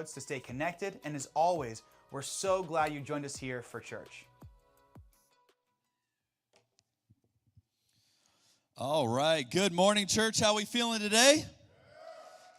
to stay connected, and as always, we're so glad you joined us here for church. All right. Good morning, church. How are we feeling today?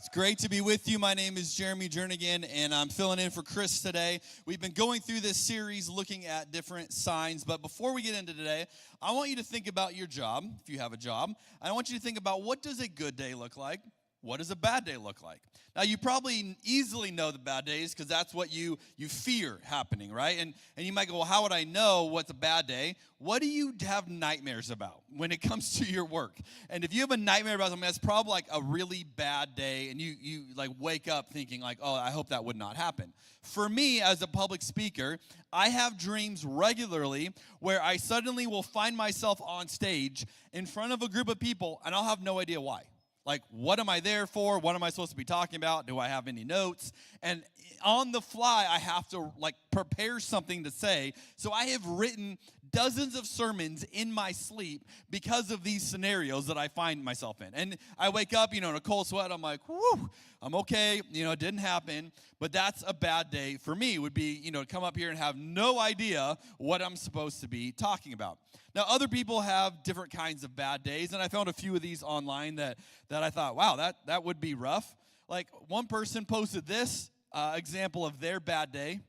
It's great to be with you. My name is Jeremy Jernigan, and I'm filling in for Chris today. We've been going through this series looking at different signs, but before we get into today, I want you to think about your job, if you have a job. I want you to think about, what does a good day look like? What does a bad day look like? Now, you probably easily know the bad days because that's what you fear happening, right? And you might go, well, how would I know what's a bad day? What do you have nightmares about when it comes to your work? And if you have a nightmare about something, that's probably like a really bad day, and you like wake up thinking like, oh, I hope that would not happen. For me, as a public speaker, I have dreams regularly where I suddenly will find myself on stage in front of a group of people, and I'll have no idea why. Like, what am I there for? What am I supposed to be talking about? Do I have any notes? And on the fly, I have to, prepare something to say. So I have written dozens of sermons in my sleep because of these scenarios that I find myself in. And I wake up, in a cold sweat. I'm like, whew, I'm okay. It didn't happen. But that's a bad day for me, would be, to come up here and have no idea what I'm supposed to be talking about. Now, other people have different kinds of bad days, and I found a few of these online that I thought, wow, that would be rough. Like, one person posted this example of their bad day,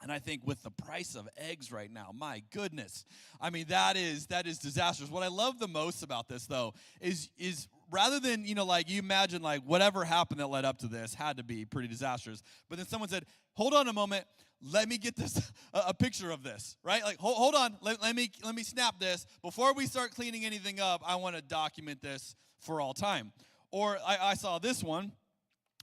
and I think with the price of eggs right now, my goodness. I mean, that is disastrous. What I love the most about this, though, is rather than, you imagine, whatever happened that led up to this had to be pretty disastrous. But then someone said, hold on a moment. Let me get this a picture of this, right? Like, hold on. Let me snap this. Before we start cleaning anything up, I want to document this for all time. Or I saw this one,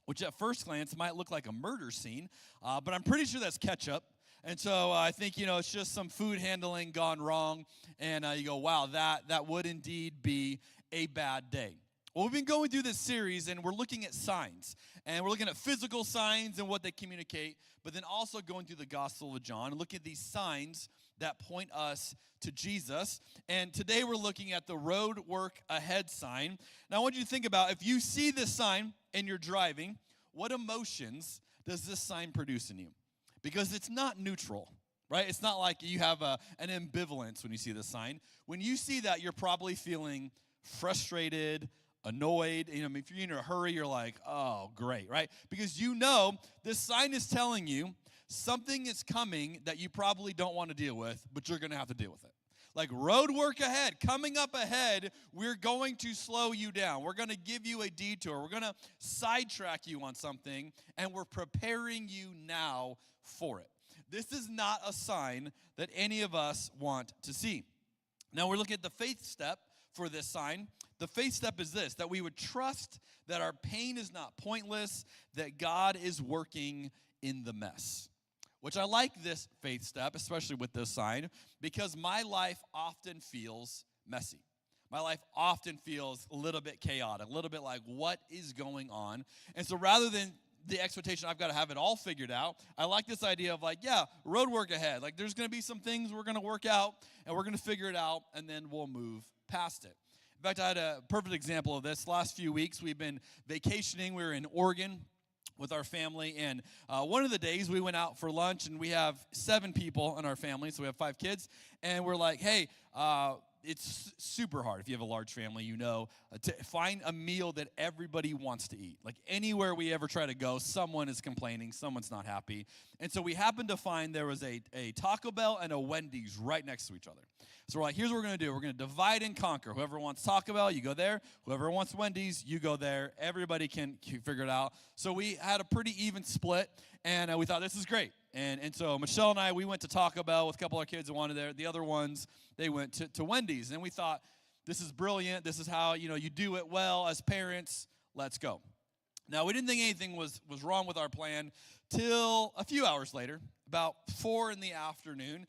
which at first glance might look like a murder scene, but I'm pretty sure that's ketchup. And so I think, it's just some food handling gone wrong. And you go, wow, that would indeed be a bad day. Well, we've been going through this series, and we're looking at signs. And we're looking at physical signs and what they communicate, but then also going through the Gospel of John and looking at these signs that point us to Jesus. And today we're looking at the road work ahead sign. Now I want you to think about, if you see this sign and you're driving, what emotions does this sign produce in you? Because it's not neutral, right? It's not like you have an ambivalence when you see this sign. When you see that, you're probably feeling frustrated, annoyed. If you're in a hurry, you're like, oh, great, right? Because this sign is telling you something is coming that you probably don't want to deal with, but you're going to have to deal with it. Like, road work ahead, coming up ahead, we're going to slow you down. We're going to give you a detour. We're going to sidetrack you on something, and we're preparing you now for it. This is not a sign that any of us want to see. Now, we're looking at the faith step for this sign. The faith step is this, that we would trust that our pain is not pointless, that God is working in the mess. Which I like this faith step, especially with this sign, because my life often feels messy. My life often feels a little bit chaotic, a little bit like, what is going on? And so rather than the expectation I've got to have it all figured out, I like this idea of road work ahead. Like, there's going to be some things we're going to work out, and we're going to figure it out, and then we'll move past it. In fact, I had a perfect example of this. Last few weeks, we've been vacationing. We were in Oregon with our family, and one of the days we went out for lunch, and we have 7 people in our family, so we have 5 kids, and we're like, hey, it's super hard if you have a large family, to find a meal that everybody wants to eat. Like, anywhere we ever try to go, someone is complaining, someone's not happy. And so we happened to find there was a Taco Bell and a Wendy's right next to each other. So we're like, here's what we're going to do. We're going to divide and conquer. Whoever wants Taco Bell, you go there. Whoever wants Wendy's, you go there. Everybody can figure it out. So we had a pretty even split, and we thought, this is great. And so Michelle and I, we went to Taco Bell with a couple of our kids that wanted there. The other ones, they went to Wendy's. And we thought, this is brilliant. This is how, you do it well as parents. Let's go. Now, we didn't think anything was wrong with our plan till a few hours later, about 4 in the afternoon.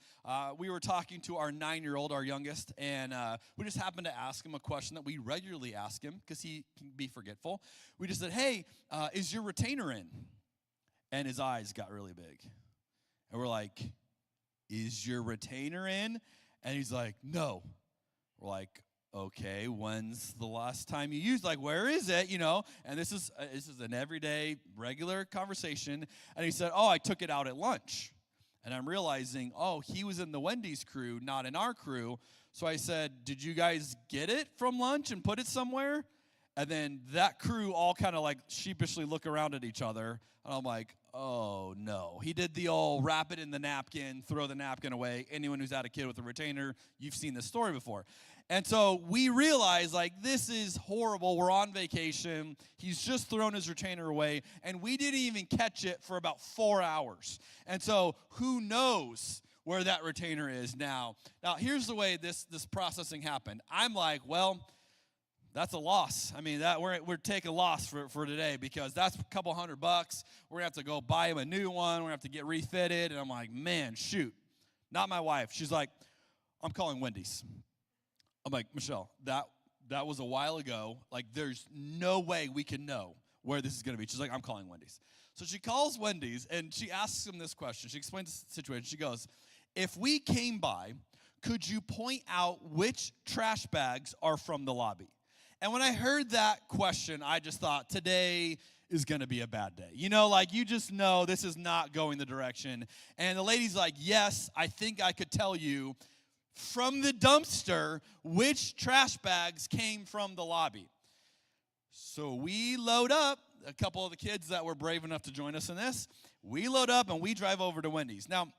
We were talking to our 9-year-old, our youngest, and we just happened to ask him a question that we regularly ask him because he can be forgetful. We just said, hey, is your retainer in? And his eyes got really big. And we're like, is your retainer in? And he's like, no. We're like, okay, when's the last time you used, like, where is it, you know? And this is an everyday, regular conversation. And he said, oh, I took it out at lunch. And I'm realizing, oh, he was in the Wendy's crew, not in our crew. So I said, did you guys get it from lunch and put it somewhere? And then that crew all kind of like sheepishly look around at each other. And I'm like, oh, no. He did the old wrap it in the napkin, throw the napkin away. Anyone who's had a kid with a retainer, you've seen this story before. And so we realize, like, this is horrible. We're on vacation. He's just thrown his retainer away. And we didn't even catch it for about 4 hours. And so who knows where that retainer is now. Now, here's the way this processing happened. I'm like, well, that's a loss. I mean, that we're taking a loss for today because that's a couple $100. We're going to have to go buy him a new one. We're going to have to get refitted. And I'm like, man, shoot. Not my wife. She's like, I'm calling Wendy's. I'm like, Michelle, that was a while ago. Like, there's no way we can know where this is going to be. She's like, I'm calling Wendy's. So she calls Wendy's, and she asks him this question. She explains the situation. She goes, if we came by, could you point out which trash bags are from the lobby? And when I heard that question, I just thought, today is going to be a bad day. You know, like, you just know this is not going the direction. And the lady's like, yes, I think I could tell you from the dumpster which trash bags came from the lobby. So we load up, a couple of the kids that were brave enough to join us in this, we load up and we drive over to Wendy's. Now,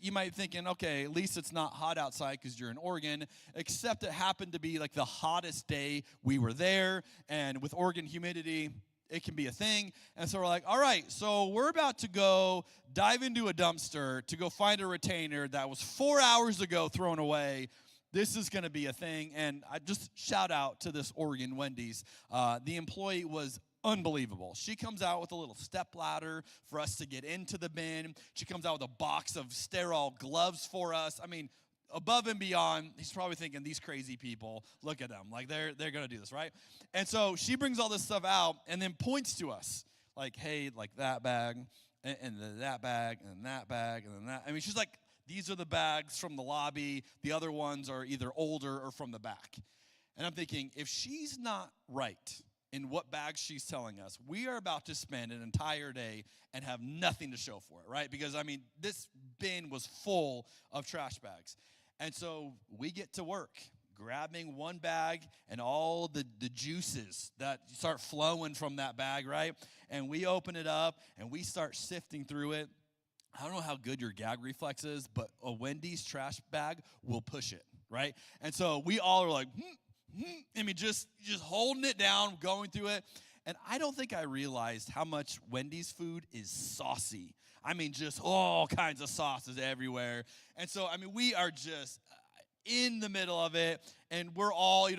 you might be thinking, okay, at least it's not hot outside because you're in Oregon, except it happened to be like the hottest day we were there, and with Oregon humidity, it can be a thing. And so we're like, all right, so we're about to go dive into a dumpster to go find a retainer that was 4 hours ago thrown away. This is going to be a thing. And I just shout out to this Oregon Wendy's. The employee was unbelievable. She comes out with a little step ladder for us to get into the bin. She comes out with a box of sterile gloves for us. I mean, above and beyond. He's probably thinking, these crazy people, look at them. Like, they're going to do this, right? And so she brings all this stuff out and then points to us. Like, hey, like that bag, and that bag, and that bag, and then that. I mean, she's like, these are the bags from the lobby. The other ones are either older or from the back. And I'm thinking, if she's not right in what bags she's telling us, we are about to spend an entire day and have nothing to show for it, right? Because, I mean, this bin was full of trash bags. And so we get to work grabbing one bag and all the juices that start flowing from that bag, right? And we open it up and we start sifting through it. I don't know how good your gag reflex is, but a Wendy's trash bag will push it, right? And so we all are like, I mean, just holding it down, going through it. And I don't think I realized how much Wendy's food is saucy. I mean, just all kinds of sauces everywhere. And so, I mean, we are just in the middle of it, and we're all,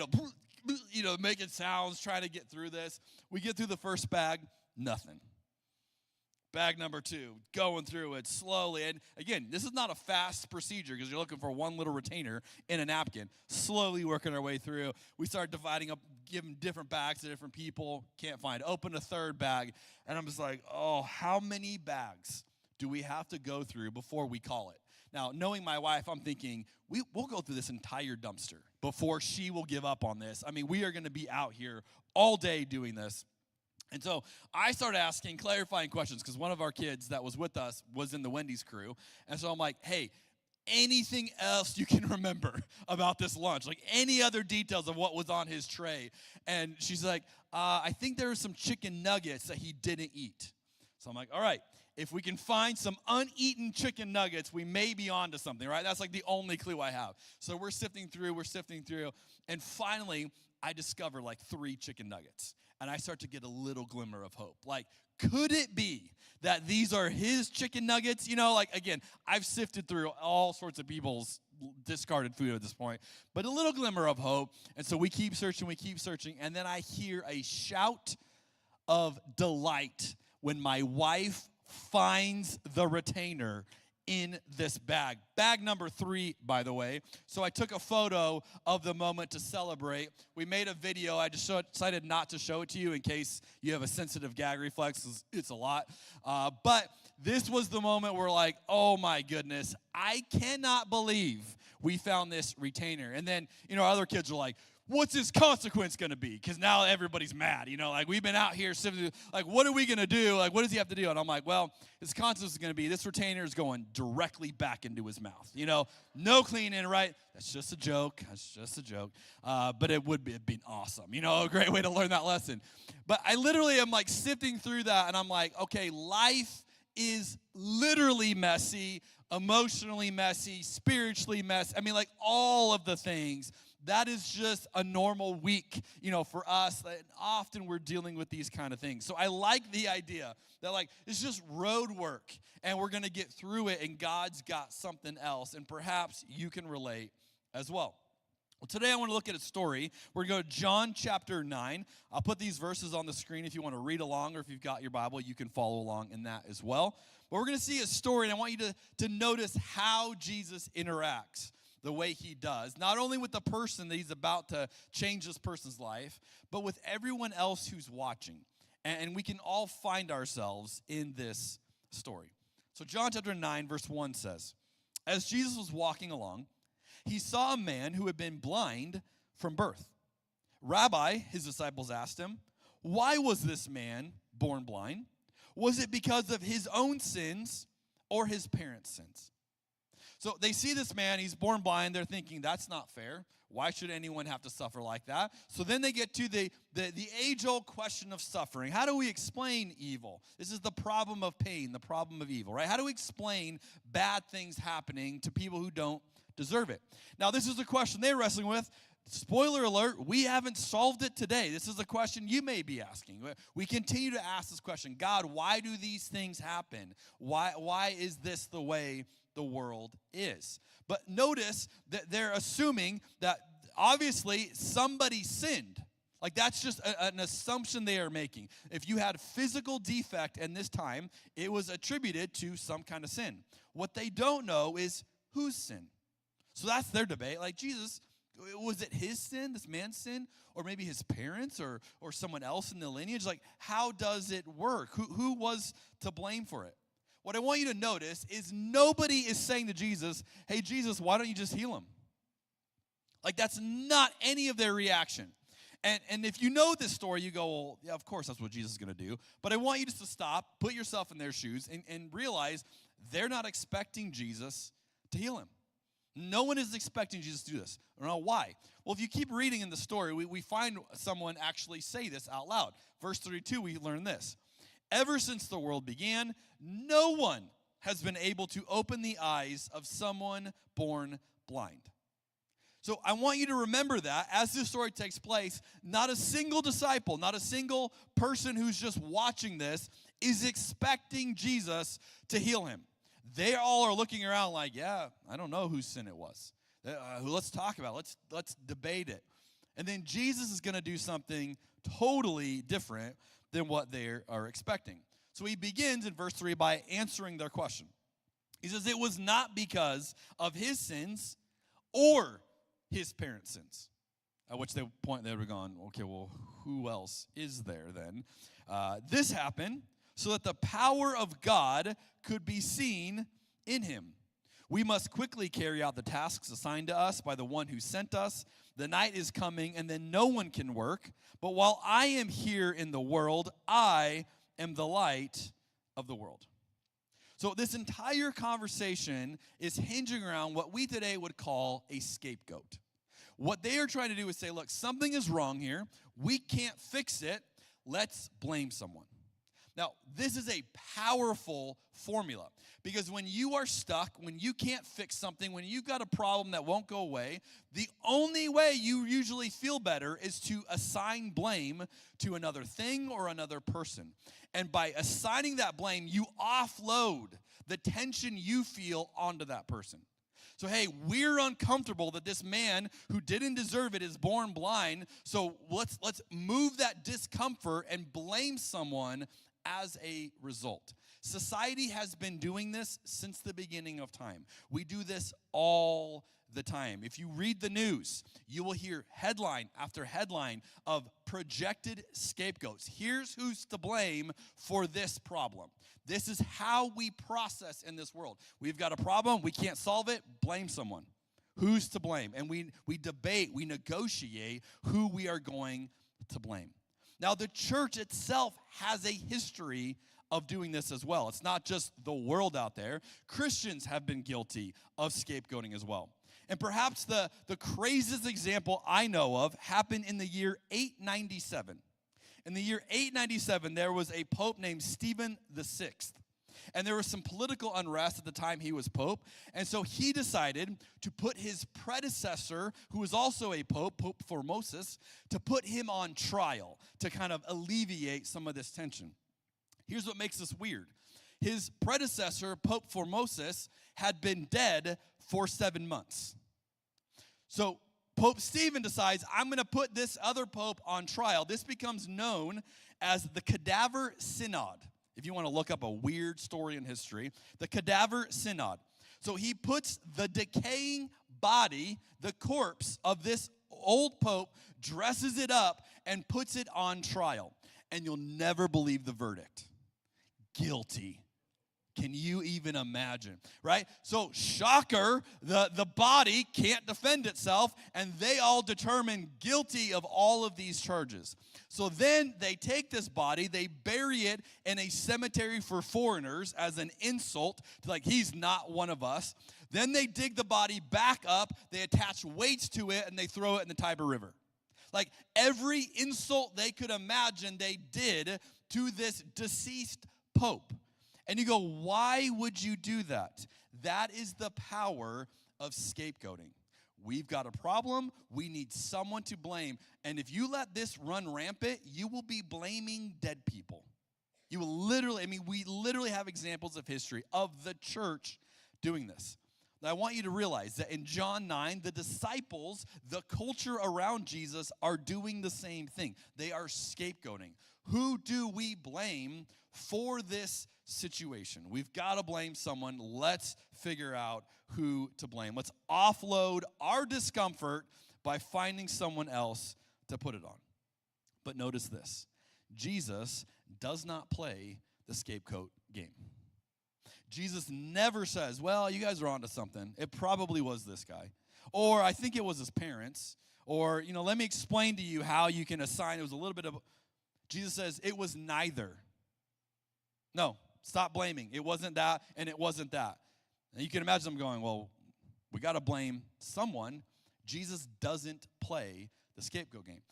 making sounds, trying to get through this. We get through the first bag, nothing. Bag number 2, going through it slowly. And again, this is not a fast procedure because you're looking for one little retainer in a napkin. Slowly working our way through. We start dividing up, giving different bags to different people. Can't find. Open a third bag. And I'm just like, oh, how many bags do we have to go through before we call it? Now, knowing my wife, I'm thinking, we'll go through this entire dumpster before she will give up on this. I mean, we are going to be out here all day doing this. And so I started asking clarifying questions because one of our kids that was with us was in the Wendy's crew. And so I'm like, hey, anything else you can remember about this lunch? Like, any other details of what was on his tray? And she's like, I think there were some chicken nuggets that he didn't eat. So I'm like, all right, if we can find some uneaten chicken nuggets, we may be onto something, right? That's like the only clue I have. So we're sifting through, and finally I discover like 3 chicken nuggets. And I start to get a little glimmer of hope. Like, could it be that these are his chicken nuggets? You know, like, again, I've sifted through all sorts of people's discarded food at this point, but a little glimmer of hope. And so we keep searching, and then I hear a shout of delight when my wife finds the retainer in this bag. Bag number 3, by the way. So I took a photo of the moment to celebrate. We made a video. I just decided not to show it to you in case you have a sensitive gag reflex. It's a lot. But this was the moment where, like, oh my goodness, I cannot believe we found this retainer. And then, our other kids are like, what's his consequence going to be? Because now everybody's mad. Like we've been out here, like what are we going to do? Like what does he have to do? And I'm like, well, his consequence is going to be this retainer is going directly back into his mouth. No cleaning, right? That's just a joke. But it would be, it'd be awesome. A great way to learn that lesson. But I literally am like sifting through that, and I'm like, okay, life is literally messy, emotionally messy, spiritually messy. I mean, like all of the things. That is just a normal week, for us. And often we're dealing with these kind of things. So I like the idea that, like, it's just road work, and we're going to get through it, and God's got something else, and perhaps you can relate as well. Well, today I want to look at a story. We're going to go to John chapter 9. I'll put these verses on the screen if you want to read along, or if you've got your Bible, you can follow along in that as well. But we're going to see a story, and I want you to notice how Jesus interacts the way he does, not only with the person that he's about to change this person's life, but with everyone else who's watching. And we can all find ourselves in this story. So John chapter 9, verse 1 says, as Jesus was walking along, he saw a man who had been blind from birth. Rabbi, his disciples asked him, why was this man born blind? Was it because of his own sins or his parents' sins? So they see this man, he's born blind. They're thinking, that's not fair. Why should anyone have to suffer like that? So then they get to the age-old question of suffering. How do we explain evil? This is the problem of pain, the problem of evil, right? How do we explain bad things happening to people who don't deserve it? Now, this is a question they're wrestling with. Spoiler alert, we haven't solved it today. This is a question you may be asking. We continue to ask this question. God, why do these things happen? Why is this the way the world is? But notice that they're assuming that obviously somebody sinned. Like that's just an assumption they are making. If you had physical defect in this time, it was attributed to some kind of sin. What they don't know is whose sin. So that's their debate. Like Jesus, was it his sin, this man's sin, or maybe his parents or someone else in the lineage? Like how does it work? Who was to blame for it? What I want you to notice is nobody is saying to Jesus, hey, Jesus, why don't you just heal him? Like, that's not any of their reaction. And if you know this story, you go, well, yeah, of course that's what Jesus is going to do. But I want you just to stop, put yourself in their shoes, and realize they're not expecting Jesus to heal him. No one is expecting Jesus to do this. I don't know why. Well, if you keep reading in the story, we find someone actually say this out loud. Verse 32, we learn this. Ever since the world began, no one has been able to open the eyes of someone born blind. So I want you to remember that as this story takes place, not a single disciple, not a single person who's just watching this is expecting Jesus to heal him. They all are looking around like, yeah, I don't know whose sin it was. Let's talk about it. Let's debate it. And then Jesus is going to do something totally different than what they are expecting. So he begins in verse 3 by answering their question. He says, it was not because of his sins or his parents' sins. At which they would have gone, okay, well, who else is there then? This happened so that the power of God could be seen in him. We must quickly carry out the tasks assigned to us by the one who sent us. The night is coming, and then no one can work. But while I am here in the world, I am the light of the world. So this entire conversation is hinging around what we today would call a scapegoat. What they are trying to do is say, look, something is wrong here. We can't fix it. Let's blame someone. Now, this is a powerful formula because when you are stuck, when you can't fix something, when you've got a problem that won't go away, the only way you usually feel better is to assign blame to another thing or another person. And by assigning that blame, you offload the tension you feel onto that person. So, hey, we're uncomfortable that this man who didn't deserve it is born blind, so let's move that discomfort and blame someone as a result. Society has been doing this since the beginning of time. We do this all the time. If you read the news, you will hear headline after headline of projected scapegoats. Here's who's to blame for this problem. This is how we process in this world. We've got a problem, we can't solve it, blame someone. Who's to blame? And we debate, we negotiate who we are going to blame. Now, the church itself has a history of doing this as well. It's not just the world out there. Christians have been guilty of scapegoating as well. And perhaps the craziest example I know of happened in the year 897. In the year 897, there was a pope named Stephen VI. And there was some political unrest at the time he was pope. And so he decided to put his predecessor, who was also a pope, Pope Formosus, to put him on trial to kind of alleviate some of this tension. Here's what makes this weird. His predecessor, Pope Formosus, had been dead for 7 months. So Pope Stephen decides, I'm going to put this other pope on trial. This becomes known as the Cadaver Synod. If you want to look up a weird story in history, the Cadaver Synod. So he puts the decaying body, the corpse of this old pope, dresses it up, and puts it on trial. And you'll never believe the verdict. Guilty. Can you even imagine, right? So, shocker, the body can't defend itself, and they all determine guilty of all of these charges. So then they take this body, they bury it in a cemetery for foreigners as an insult, like he's not one of us. Then they dig the body back up, they attach weights to it, and they throw it in the Tiber River. Like every insult they could imagine they did to this deceased pope. And you go, why would you do that? That is the power of scapegoating. We've got a problem. We need someone to blame. And if you let this run rampant, you will be blaming dead people. You will literally, we literally have examples of history of the church doing this. Now, I want you to realize that in John 9, the disciples, the culture around Jesus, are doing the same thing. They are scapegoating. Who do we blame for this situation? We've got to blame someone. Let's figure out who to blame. Let's offload our discomfort by finding someone else to put it on. But notice this. Jesus does not play the scapegoat game. Jesus never says, well, you guys are onto something. It probably was this guy. Or I think it was his parents. Or, let me explain to you how you can assign. It was a little bit of, Jesus says, it was neither. No, stop blaming. It wasn't that, and it wasn't that. And you can imagine them going, well, we got to blame someone. Jesus doesn't play the scapegoat game.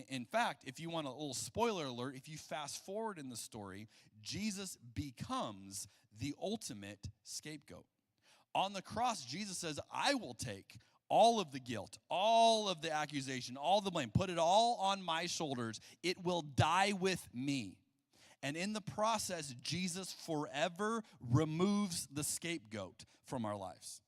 In fact, if you want a little spoiler alert, if you fast forward in the story, Jesus becomes the ultimate scapegoat. On the cross, Jesus says, I will take all of the guilt, all of the accusation, all the blame, put it all on my shoulders. It will die with me. And in the process, Jesus forever removes the scapegoat from our lives.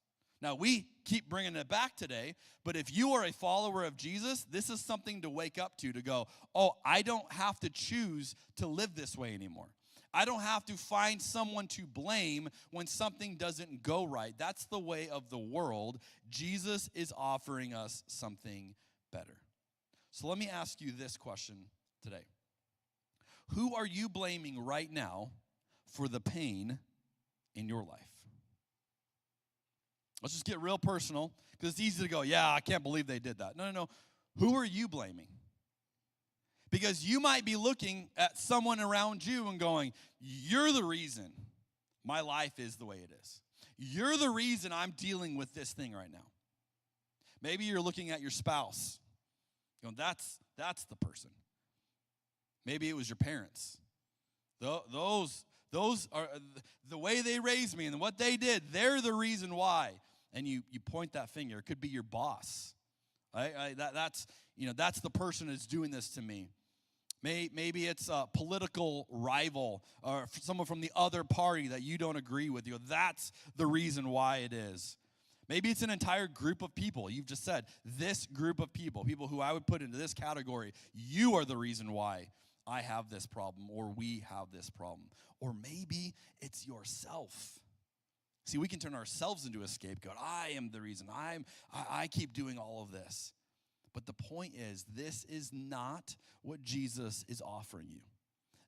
Now, we keep bringing it back today, but if you are a follower of Jesus, this is something to wake up to go, oh, I don't have to choose to live this way anymore. I don't have to find someone to blame when something doesn't go right. That's the way of the world. Jesus is offering us something better. So let me ask you this question today. Who are you blaming right now for the pain in your life? Let's just get real personal, because it's easy to go, yeah, I can't believe they did that. No. Who are you blaming? Because you might be looking at someone around you and going, you're the reason my life is the way it is. You're the reason I'm dealing with this thing right now. Maybe you're looking at your spouse, going, that's the person. Maybe it was your parents. Those are the way they raised me and what they did. They're the reason why. And you point that finger. It could be your boss. That's the person that's doing this to me. Maybe it's a political rival or someone from the other party that you don't agree with. That's the reason why it is. Maybe it's an entire group of people. You've just said, this group of people who I would put into this category, you are the reason why I have this problem, or we have this problem. Or maybe it's yourself. See, we can turn ourselves into a scapegoat. I am the reason. I keep doing all of this. But the point is, this is not what Jesus is offering you.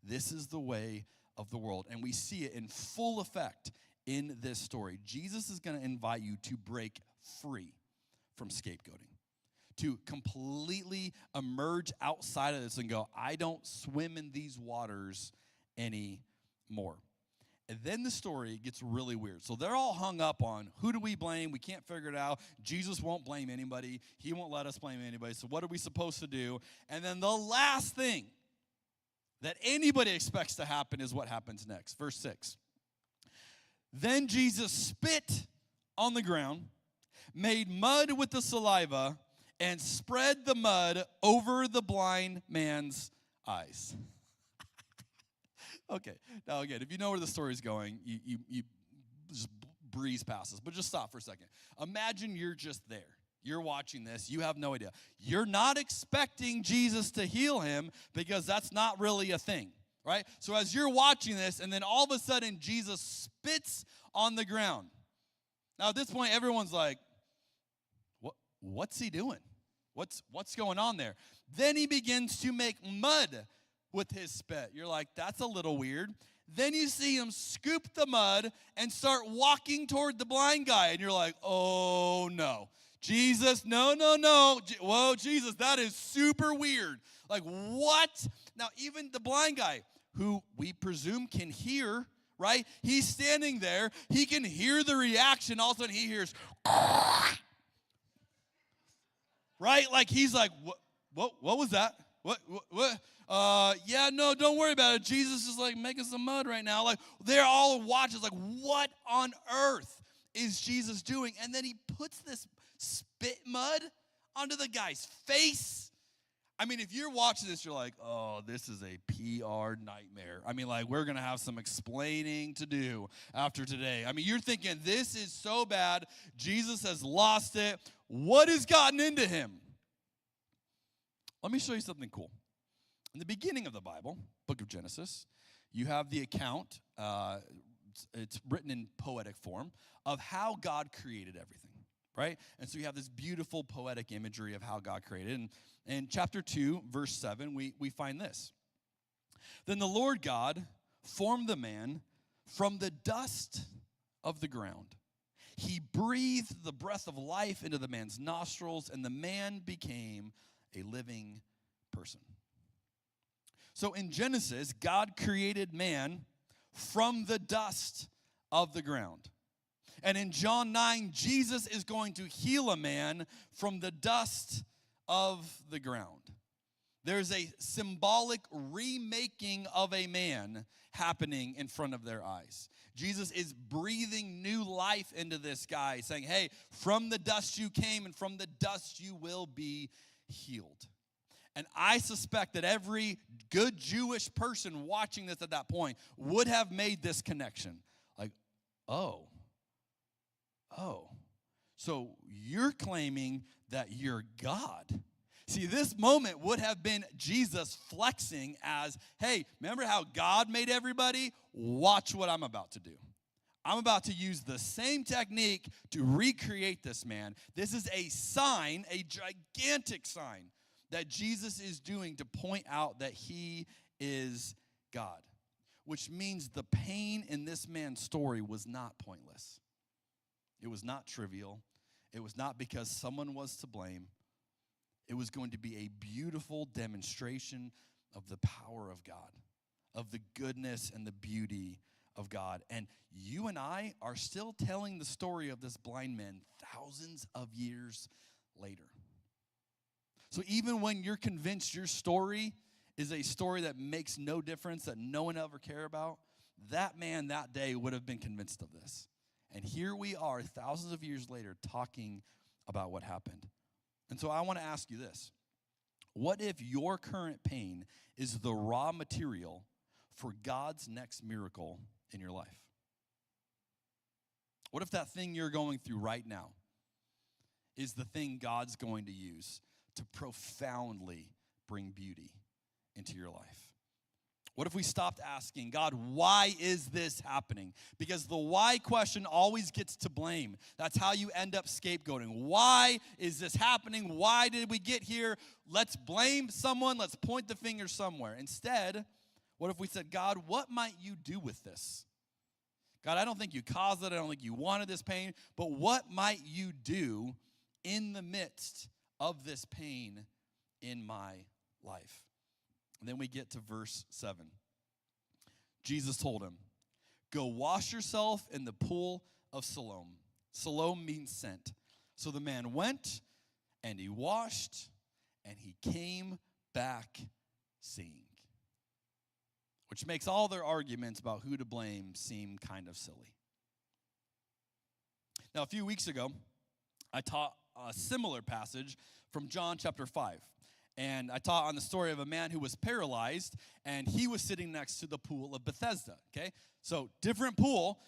This is the way of the world. And we see it in full effect in this story. Jesus is going to invite you to break free from scapegoating, to completely emerge outside of this and go, I don't swim in these waters anymore. And then the story gets really weird. So they're all hung up on, who do we blame? We can't figure it out. Jesus won't blame anybody. He won't let us blame anybody. So what are we supposed to do? And then the last thing that anybody expects to happen is what happens next. Verse 6. Then Jesus spit on the ground, made mud with the saliva, and spread the mud over the blind man's eyes. Okay, now again, if you know where the story's going, you just breeze past this, but just stop for a second. Imagine you're just there. You're watching this. You have no idea. You're not expecting Jesus to heal him because that's not really a thing, right? So as you're watching this, and then all of a sudden Jesus spits on the ground. Now at this point, everyone's like, what's he doing? What's going on there? Then he begins to make mud with his spit. You're like, that's a little weird. Then you see him scoop the mud and start walking toward the blind guy. And you're like, oh no. Jesus, no. Whoa, Jesus, that is super weird. Like, what? Now, even the blind guy, who we presume can hear, right? He's standing there. He can hear the reaction. All of a sudden, he hears, right? Like, he's like, what was that? What? Yeah, no, don't worry about it. Jesus is like making some mud right now. Like, they're all watching. Like, what on earth is Jesus doing? And then he puts this spit mud onto the guy's face. I mean, if you're watching this, you're like, oh, this is a PR nightmare. I mean, like, we're going to have some explaining to do after today. I mean, you're thinking, this is so bad. Jesus has lost it. What has gotten into him? Let me show you something cool. In the beginning of the Bible, book of Genesis, you have the account, it's written in poetic form, of how God created everything, right? And so you have this beautiful poetic imagery of how God created. And in chapter 2, verse 7, we find this. Then the Lord God formed the man from the dust of the ground. He breathed the breath of life into the man's nostrils, and the man became a living person. So in Genesis, God created man from the dust of the ground. And in John 9, Jesus is going to heal a man from the dust of the ground. There's a symbolic remaking of a man happening in front of their eyes. Jesus is breathing new life into this guy, saying, hey, from the dust you came, and from the dust you will be healed. And I suspect that every good Jewish person watching this at that point would have made this connection. Like, oh, so you're claiming that you're God. See, this moment would have been Jesus flexing as, hey, remember how God made everybody? Watch what I'm about to do. I'm about to use the same technique to recreate this man. This is a sign, a gigantic sign, that Jesus is doing to point out that he is God, which means the pain in this man's story was not pointless. It was not trivial. It was not because someone was to blame. It was going to be a beautiful demonstration of the power of God, of the goodness and the beauty of God. And you and I are still telling the story of this blind man thousands of years later. So even when you're convinced your story is a story that makes no difference, that no one ever cared about, that man that day would have been convinced of this. And here we are thousands of years later talking about what happened. And so I want to ask you this. What if your current pain is the raw material for God's next miracle in your life? What if that thing you're going through right now is the thing God's going to use to profoundly bring beauty into your life? What if we stopped asking, God, why is this happening? Because the why question always gets to blame. That's how you end up scapegoating. Why is this happening? Why did we get here? Let's blame someone. Let's point the finger somewhere. Instead, what if we said, God, what might you do with this? God, I don't think you caused it. I don't think you wanted this pain. But what might you do in the midst of this pain in my life. And then we get to verse 7. Jesus told him, go wash yourself in the pool of Siloam. Siloam means sent. So the man went, and he washed, and he came back seeing. Which makes all their arguments about who to blame seem kind of silly. Now, a few weeks ago, I taught a similar passage from John chapter 5. And I taught on the story of a man who was paralyzed, and he was sitting next to the pool of Bethesda, okay? So different pool,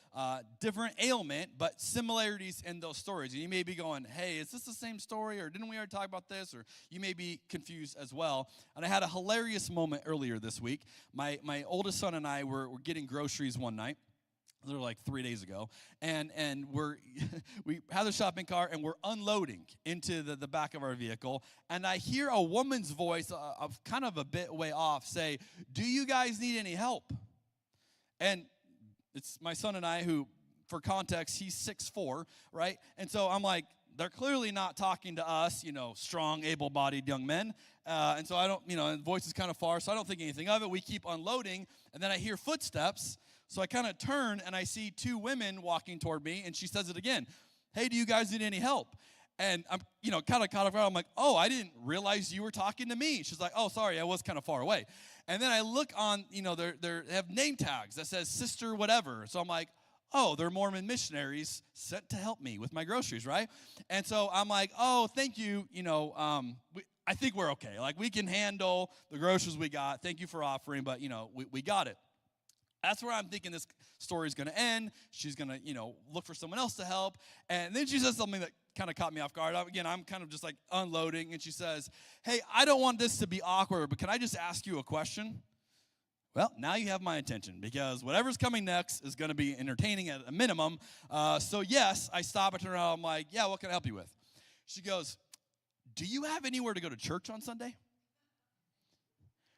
different ailment, but similarities in those stories. And you may be going, hey, is this the same story, or didn't we already talk about this? Or you may be confused as well. And I had a hilarious moment earlier this week. My oldest son and I were getting groceries one night. Literally like 3 days ago, and we have the shopping cart, and we're unloading into the back of our vehicle, and I hear a woman's voice, of kind of a bit way off, say, do you guys need any help? And it's my son and I, who, for context, he's 6'4", right? And so I'm like, they're clearly not talking to us, strong, able-bodied young men. And so I don't, and the voice is kind of far, so I don't think anything of it. We keep unloading, and then I hear footsteps. So I kind of turn, and I see two women walking toward me, and she says it again. Hey, do you guys need any help? And I'm, kind of caught off guard. I'm like, oh, I didn't realize you were talking to me. She's like, oh, sorry, I was kind of far away. And then I look on, they have name tags that says sister whatever. So I'm like, oh, they're Mormon missionaries sent to help me with my groceries, right? And so I'm like, oh, thank you, I think we're okay. Like, we can handle the groceries we got. Thank you for offering, but, we got it. That's where I'm thinking this story is going to end. She's going to, look for someone else to help. And then she says something that kind of caught me off guard. Again, I'm kind of just like unloading. And she says, hey, I don't want this to be awkward, but can I just ask you a question? Well, now you have my attention, because whatever's coming next is going to be entertaining at a minimum. So yes, I stop at her and I'm like, yeah, what can I help you with? She goes, do you have anywhere to go to church on Sunday?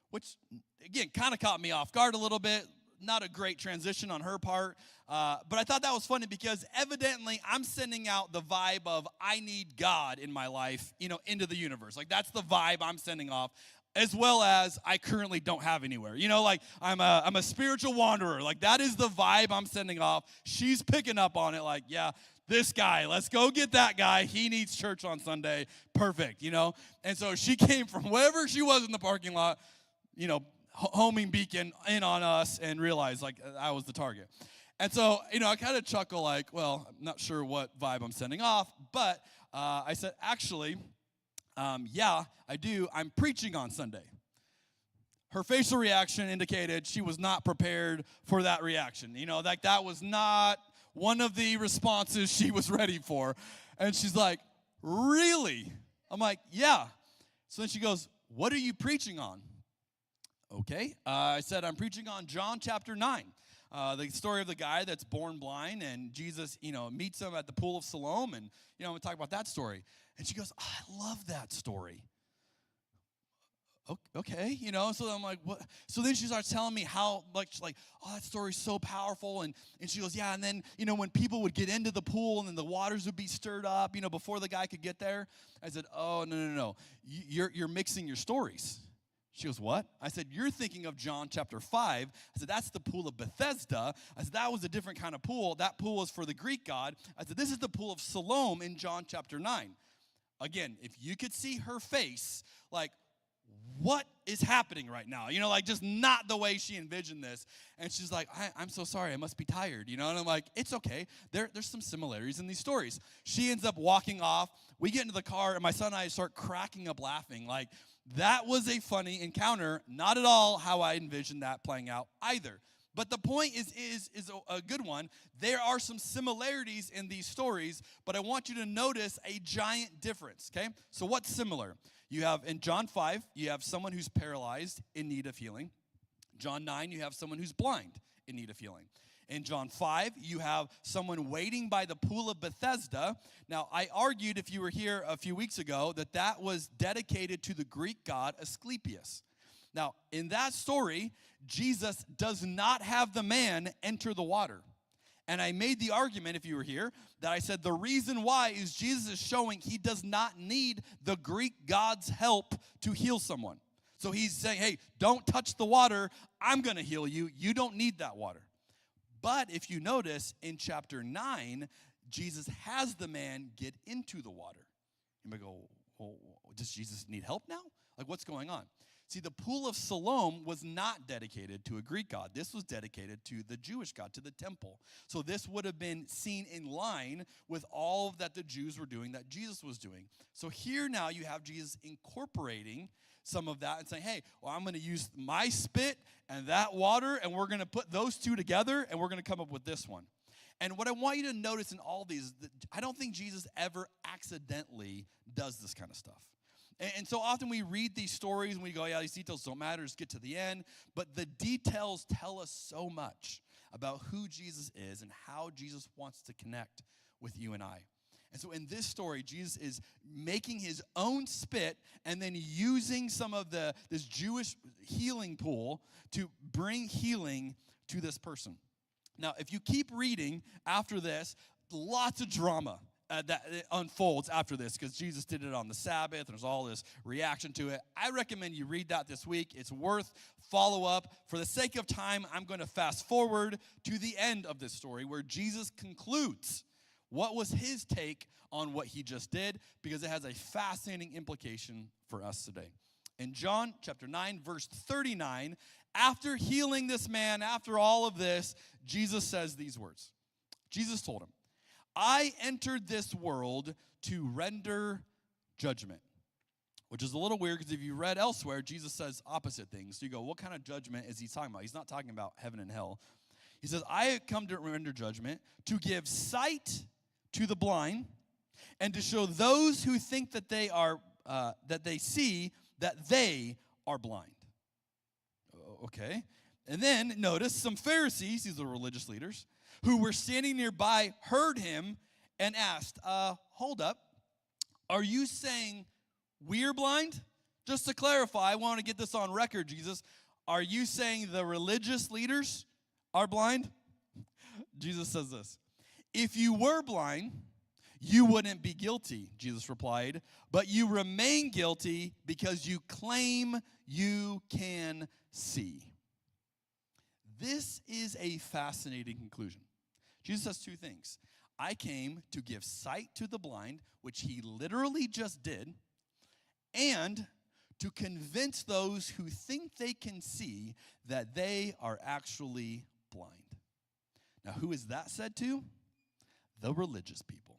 Which, again, kind of caught me off guard a little bit. Not a great transition on her part, but I thought that was funny, because evidently I'm sending out the vibe of I need God in my life, into the universe. Like, that's the vibe I'm sending off, as well as I currently don't have anywhere. Like, I'm a spiritual wanderer. Like, that is the vibe I'm sending off. She's picking up on it, like, yeah, this guy, let's go get that guy. He needs church on Sunday. Perfect, And so she came from wherever she was in the parking lot, homing beacon in on us, and realized, like, I was the target. And so, I kind of chuckle, like, well, I'm not sure what vibe I'm sending off, but I said, actually, yeah, I do. I'm preaching on Sunday. Her facial reaction indicated she was not prepared for that reaction. Like, that was not one of the responses she was ready for. And she's like, really? I'm like, yeah. So then she goes, what are you preaching on? Okay, I said, I'm preaching on John chapter 9, the story of the guy that's born blind, and Jesus, meets him at the pool of Siloam, and, I'm going to talk about that story. And she goes, oh, I love that story. Okay, so I'm like, what? So then she starts telling me how much, like, oh, that story's so powerful, and she goes, yeah, and then, when people would get into the pool, and then the waters would be stirred up, before the guy could get there. I said, oh, no, you're mixing your stories. She goes, what? I said, you're thinking of John chapter 5. I said, that's the pool of Bethesda. I said, that was a different kind of pool. That pool was for the Greek god. I said, this is the pool of Siloam in John chapter 9. Again, if you could see her face, like, what is happening right now? Like, just not the way she envisioned this. And she's like, I'm so sorry. I must be tired, And I'm like, it's okay. There's some similarities in these stories. She ends up walking off. We get into the car, and my son and I start cracking up laughing. Like, that was a funny encounter. Not at all how I envisioned that playing out either. But the point is a good one. There are some similarities in these stories, but I want you to notice a giant difference, okay? So what's similar? You have, in John 5, you have someone who's paralyzed in need of healing. John 9, you have someone who's blind in need of healing. In John 5, you have someone waiting by the pool of Bethesda. Now, I argued, if you were here a few weeks ago, that was dedicated to the Greek god Asclepius. Now, in that story, Jesus does not have the man enter the water. And I made the argument, if you were here, that I said the reason why is Jesus is showing he does not need the Greek god's help to heal someone. So he's saying, hey, don't touch the water. I'm going to heal you. You don't need that water. But if you notice, in chapter 9, Jesus has the man get into the water. You might go, well, does Jesus need help now? Like, what's going on? See, the pool of Siloam was not dedicated to a Greek god. This was dedicated to the Jewish god, to the temple. So this would have been seen in line with all that the Jews were doing, that Jesus was doing. So here now you have Jesus incorporating some of that and saying, hey, well, I'm going to use my spit and that water, and we're going to put those two together, and we're going to come up with this one. And what I want you to notice in all these, I don't think Jesus ever accidentally does this kind of stuff. And so often we read these stories and we go, yeah, these details don't matter, just get to the end. But the details tell us so much about who Jesus is and how Jesus wants to connect with you and I. And so in this story, Jesus is making his own spit and then using some of this Jewish healing pool to bring healing to this person. Now, if you keep reading after this, lots of drama that unfolds after this, because Jesus did it on the Sabbath, and there's all this reaction to it. I recommend you read that this week. It's worth follow-up. For the sake of time, I'm going to fast forward to the end of this story where Jesus concludes what was his take on what he just did, because it has a fascinating implication for us today. In John chapter 9, verse 39, after healing this man, after all of this, Jesus says these words. Jesus told him, I entered this world to render judgment, which is a little weird because if you read elsewhere, Jesus says opposite things. So you go, what kind of judgment is he talking about? He's not talking about heaven and hell. He says, I have come to render judgment, to give sight to the blind, and to show those who think that they are that they see that they are blind. Okay. And then notice some Pharisees, these are religious leaders, who were standing nearby, heard him and asked, hold up, are you saying we're blind? Just to clarify, I want to get this on record, Jesus. Are you saying the religious leaders are blind? Jesus says this, if you were blind, you wouldn't be guilty, Jesus replied, but you remain guilty because you claim you can see. This is a fascinating conclusion. Jesus says two things. I came to give sight to the blind, which he literally just did, and to convince those who think they can see that they are actually blind. Now, who is that said to? The religious people.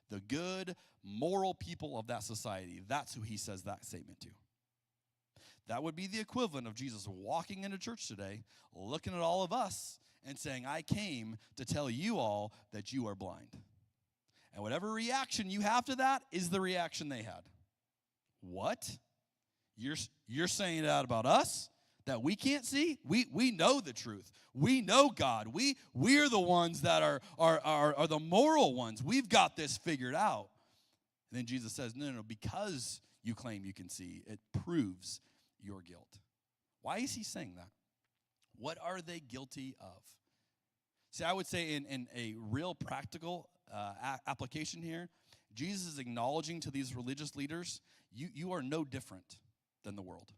The good, moral people of that society. That's who he says that statement to. That would be the equivalent of Jesus walking into church today, looking at all of us, and saying, I came to tell you all that you are blind. And whatever reaction you have to that is the reaction they had. What? You're saying that about us? That we can't see? We know the truth. We know God. We're the ones that are the moral ones. We've got this figured out. And then Jesus says, no, because you claim you can see, it proves your guilt. Why is he saying that? What are they guilty of? See, I would say in a real practical application here, Jesus is acknowledging to these religious leaders, you are no different than the world.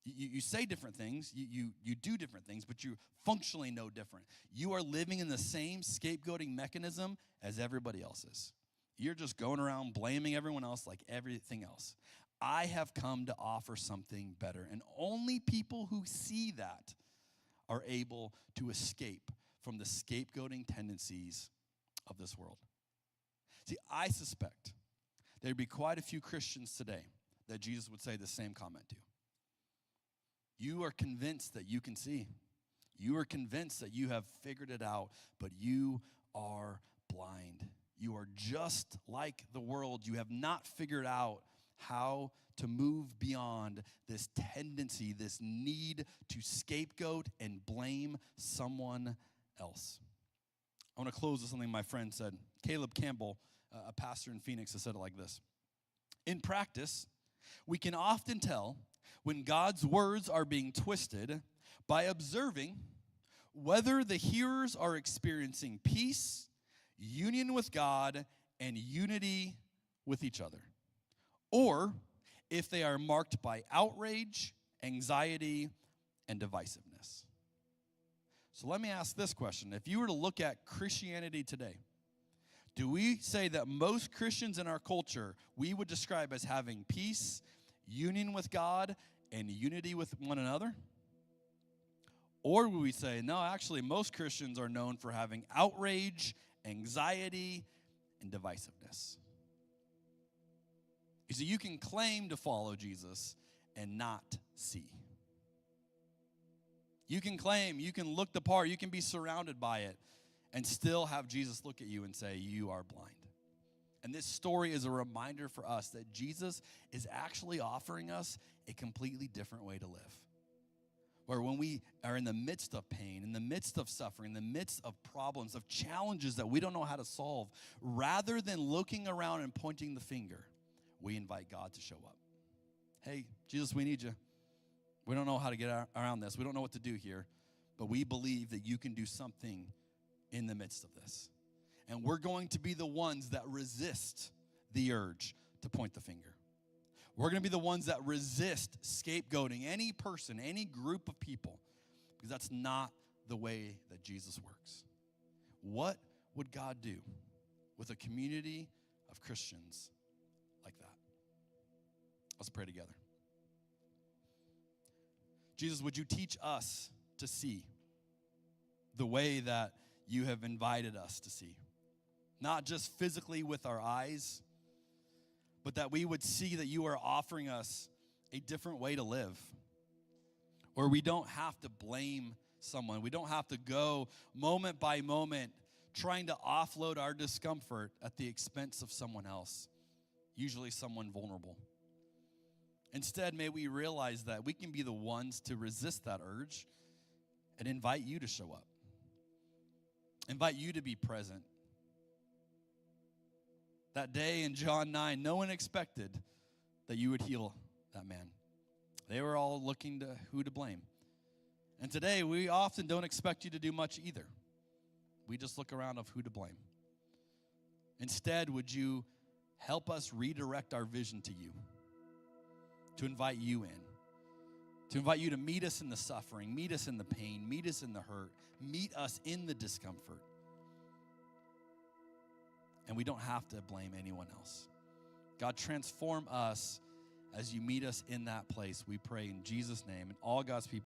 You say different things, you do different things, but you're functionally no different. You are living in the same scapegoating mechanism as everybody else is. You're just going around blaming everyone else like everything else. I have come to offer something better, and only people who see that are able to escape from the scapegoating tendencies of this world. See, I suspect there'd be quite a few Christians today that Jesus would say the same comment to. You are convinced that you can see. You are convinced that you have figured it out, but you are blind. You are just like the world. You have not figured out how to move beyond this tendency, this need to scapegoat and blame someone else. I want to close with something my friend said. Caleb Campbell, a pastor in Phoenix, has said it like this. In practice, we can often tell when God's words are being twisted by observing whether the hearers are experiencing peace, union with God, and unity with each other, or if they are marked by outrage, anxiety, and divisiveness. So let me ask this question. If you were to look at Christianity today, do we say that most Christians in our culture we would describe as having peace, union with God, and unity with one another? Or would we say, no, actually, most Christians are known for having outrage, anxiety, and divisiveness? You see, you can claim to follow Jesus and not see. You can claim, you can look the part, you can be surrounded by it, and still have Jesus look at you and say, you are blind. And this story is a reminder for us that Jesus is actually offering us a completely different way to live. Where when we are in the midst of pain, in the midst of suffering, in the midst of problems, of challenges that we don't know how to solve, rather than looking around and pointing the finger, we invite God to show up. Hey, Jesus, we need you. We don't know how to get around this. We don't know what to do here, but we believe that you can do something in the midst of this. And we're going to be the ones that resist the urge to point the finger. We're going to be the ones that resist scapegoating any person, any group of people, because that's not the way that Jesus works. What would God do with a community of Christians like that? Let's pray together. Jesus, would you teach us to see the way that you have invited us to see? Not just physically with our eyes, but that we would see that you are offering us a different way to live, where we don't have to blame someone. We don't have to go moment by moment trying to offload our discomfort at the expense of someone else, usually someone vulnerable. Instead, may we realize that we can be the ones to resist that urge and invite you to show up. Invite you to be present. That day in John 9, no one expected that you would heal that man. They were all looking to who to blame. And today, we often don't expect you to do much either. We just look around of who to blame. Instead, would you help us redirect our vision to you, to invite you in, to invite you to meet us in the suffering, meet us in the pain, meet us in the hurt, meet us in the discomfort. And we don't have to blame anyone else. God, transform us as you meet us in that place. We pray in Jesus' name. And all God's people